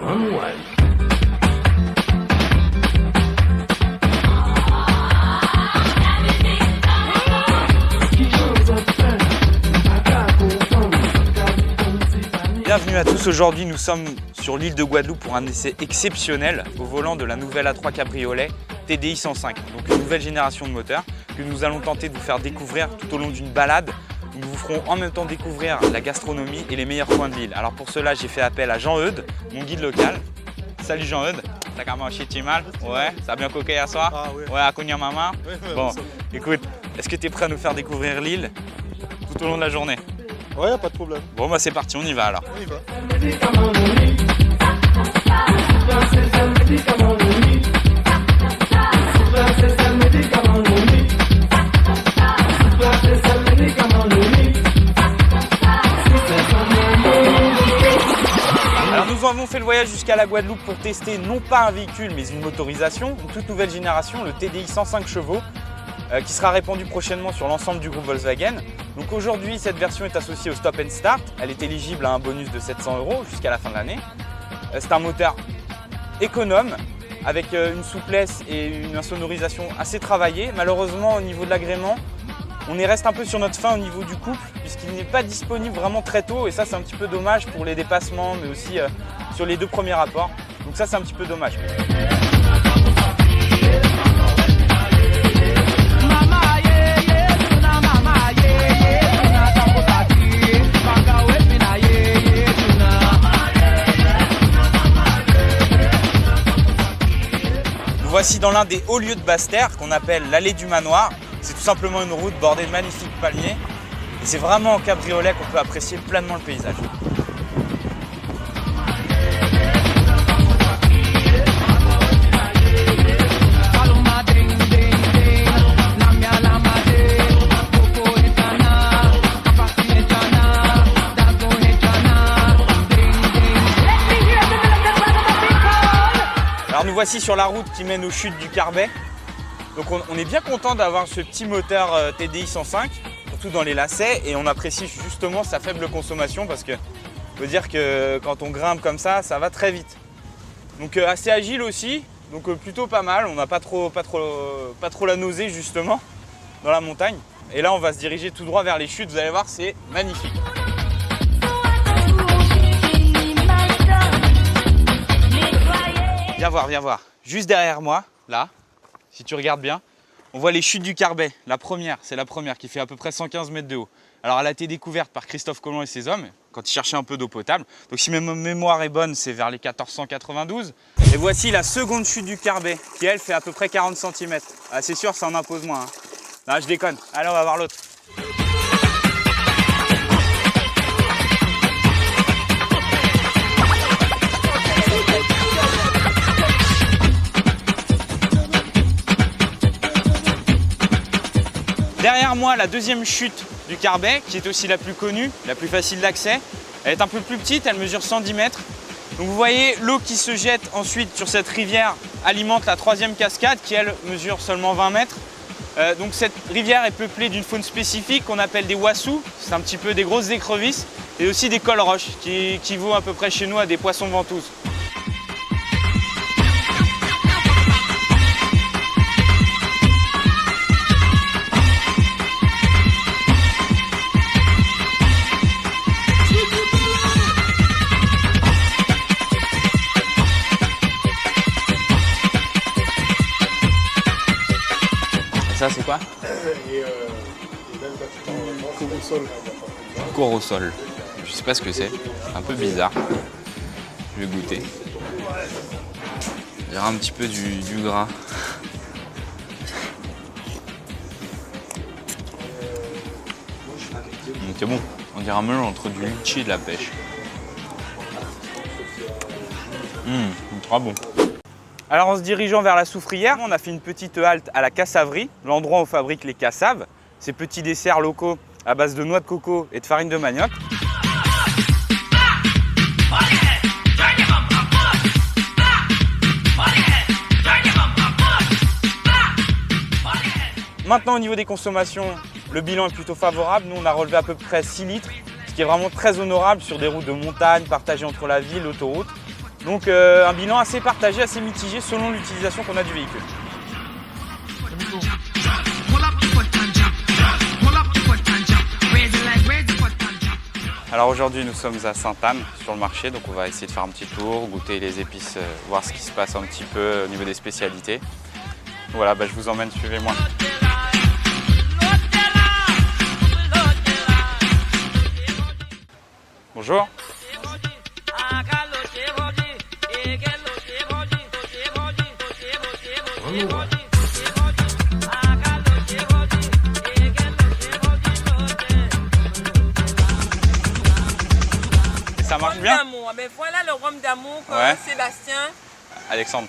on one. Bienvenue à tous, aujourd'hui nous sommes sur l'île de Guadeloupe pour un essai exceptionnel au volant de la nouvelle A3 Cabriolet TDI 105, donc une nouvelle génération de moteur que nous allons tenter de vous faire découvrir tout au long d'une balade. Nous vous ferons en même temps découvrir la gastronomie et les meilleurs coins de l'île. Alors pour cela j'ai fait appel à Jean-Eudes, mon guide local. Salut Jean-Eudes, t'as qu'à manger mal? Ouais, ça a bien coqué hier soir? Ah oui. Ouais, à Cogna Mama? Oui, Bon, écoute, est-ce que tu es prêt à nous faire découvrir l'île tout au long de la journée? Ouais, pas de problème. Bon bah c'est parti, on y va alors. On y va. Alors nous avons fait le voyage jusqu'à la Guadeloupe pour tester non pas un véhicule mais une motorisation, une toute nouvelle génération, le TDI 105 chevaux, qui sera répandu prochainement sur l'ensemble du groupe Volkswagen. Donc aujourd'hui, cette version est associée au Stop and Start. Elle est éligible à un bonus de 700 € jusqu'à la fin de l'année. C'est un moteur économe avec une souplesse et une insonorisation assez travaillée. Malheureusement, au niveau de l'agrément, on y reste un peu sur notre fin au niveau du couple puisqu'il n'est pas disponible vraiment très tôt et ça c'est un petit peu dommage pour les dépassements mais aussi sur les deux premiers rapports. Donc ça c'est un petit peu dommage. Nous voici dans l'un des hauts lieux de Basse-Terre qu'on appelle l'allée du Manoir. C'est tout simplement une route bordée de magnifiques palmiers. Et c'est vraiment en cabriolet qu'on peut apprécier pleinement le paysage. Alors nous voici sur la route qui mène aux chutes du Carbet. Donc on est bien content d'avoir ce petit moteur TDI 105, surtout dans les lacets, et on apprécie justement sa faible consommation parce que faut dire que quand on grimpe comme ça va très vite. Donc assez agile aussi, donc plutôt pas mal. On n'a pas trop la nausée justement dans la montagne. Et là on va se diriger tout droit vers les chutes. Vous allez voir, c'est magnifique. Viens voir. Juste derrière moi, là, si tu regardes bien, on voit les chutes du Carbet. C'est la première qui fait à peu près 115 mètres de haut. Alors elle a été découverte par Christophe Colomb et ses hommes quand ils cherchaient un peu d'eau potable. Donc si ma mémoire est bonne, c'est vers les 1492. Et voici la seconde chute du Carbet qui elle fait à peu près 40 cm. Ah, c'est sûr, ça en impose moins. Hein. Non, je déconne. Allez, on va voir l'autre. Derrière moi, la deuxième chute du Carbet, qui est aussi la plus connue, la plus facile d'accès. Elle est un peu plus petite, elle mesure 110 mètres. Donc vous voyez, l'eau qui se jette ensuite sur cette rivière alimente la troisième cascade, qui elle mesure seulement 20 mètres. Donc cette rivière est peuplée d'une faune spécifique qu'on appelle des wassous. C'est un petit peu des grosses écrevisses et aussi des colroches, qui équivaut à peu près chez nous à des poissons ventouses. Ça c'est quoi? Corosol. Je sais pas ce que c'est, un peu bizarre. Je vais goûter. Il y aura un petit peu du gras. C'est bon, on dirait un mélange entre du litchi et de la pêche. Très bon. Alors en se dirigeant vers la soufrière, on a fait une petite halte à la cassaverie, l'endroit où on fabrique les cassaves, ces petits desserts locaux à base de noix de coco et de farine de manioc. Maintenant au niveau des consommations, le bilan est plutôt favorable. Nous on a relevé à peu près 6 litres, ce qui est vraiment très honorable sur des routes de montagne partagées entre la ville et l'autoroute. Donc un bilan assez partagé, assez mitigé selon l'utilisation qu'on a du véhicule. Alors aujourd'hui nous sommes à Sainte-Anne sur le marché, donc on va essayer de faire un petit tour, goûter les épices, voir ce qui se passe un petit peu au niveau des spécialités. Voilà, je vous emmène, suivez-moi. Bonjour. Ça marche bien? Ben voilà le rhum d'amour que Sébastien, Alexandre,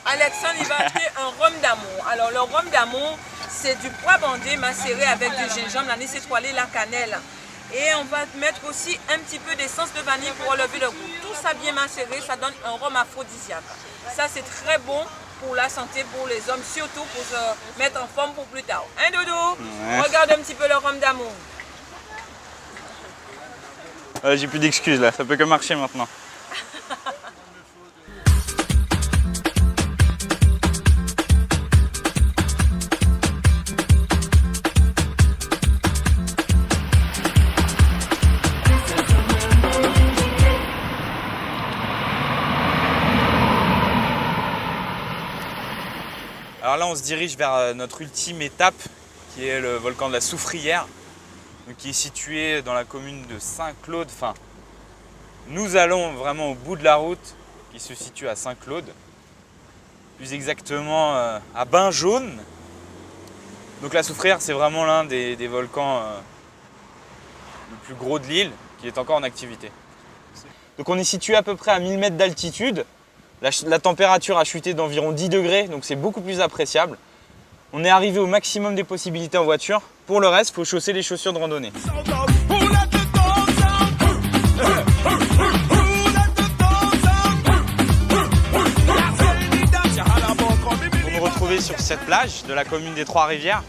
il va acheter un rhum d'amour. Alors le rhum d'amour, c'est du pois bandé macéré avec du gingembre, l'anis étoilé, la cannelle. Et on va mettre aussi un petit peu d'essence de vanille pour relever le goût. Tout ça bien macéré, ça donne un rhum aphrodisiaque. Ça c'est très bon pour la santé, pour les hommes, surtout pour se mettre en forme pour plus tard. Hein Dodo? Regarde un petit peu le rhum d'amour. J'ai plus d'excuses là, ça peut que marcher maintenant. Alors là on se dirige vers notre ultime étape qui est le volcan de la Soufrière, donc qui est situé dans la commune de Saint-Claude. Enfin, nous allons vraiment au bout de la route qui se situe à Saint-Claude, plus exactement à Bain-Jaune. Donc la Soufrière c'est vraiment l'un des volcans le plus gros de l'île qui est encore en activité. Donc on est situé à peu près à 1000 mètres d'altitude. La température a chuté d'environ 10 degrés, donc c'est beaucoup plus appréciable. On est arrivé au maximum des possibilités en voiture. Pour le reste, il faut chausser les chaussures de randonnée. Vous me retrouvez sur cette plage de la commune des Trois-Rivières,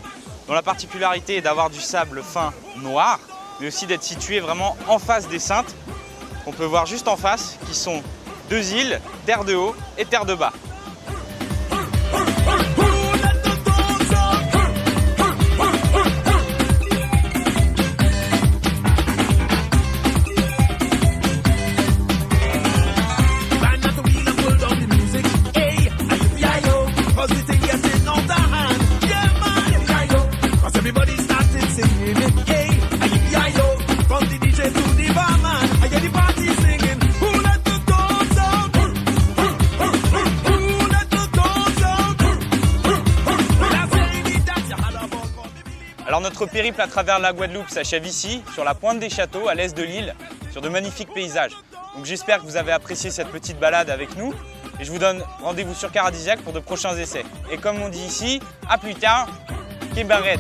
dont la particularité est d'avoir du sable fin noir, mais aussi d'être situé vraiment en face des Saintes, qu'on peut voir juste en face, qui sont deux îles, terre de haut et terre de bas. Alors notre périple à travers la Guadeloupe s'achève ici, sur la pointe des châteaux, à l'est de l'île, sur de magnifiques paysages. Donc j'espère que vous avez apprécié cette petite balade avec nous et je vous donne rendez-vous sur Caradisiac pour de prochains essais. Et comme on dit ici, à plus tard, Kébaret.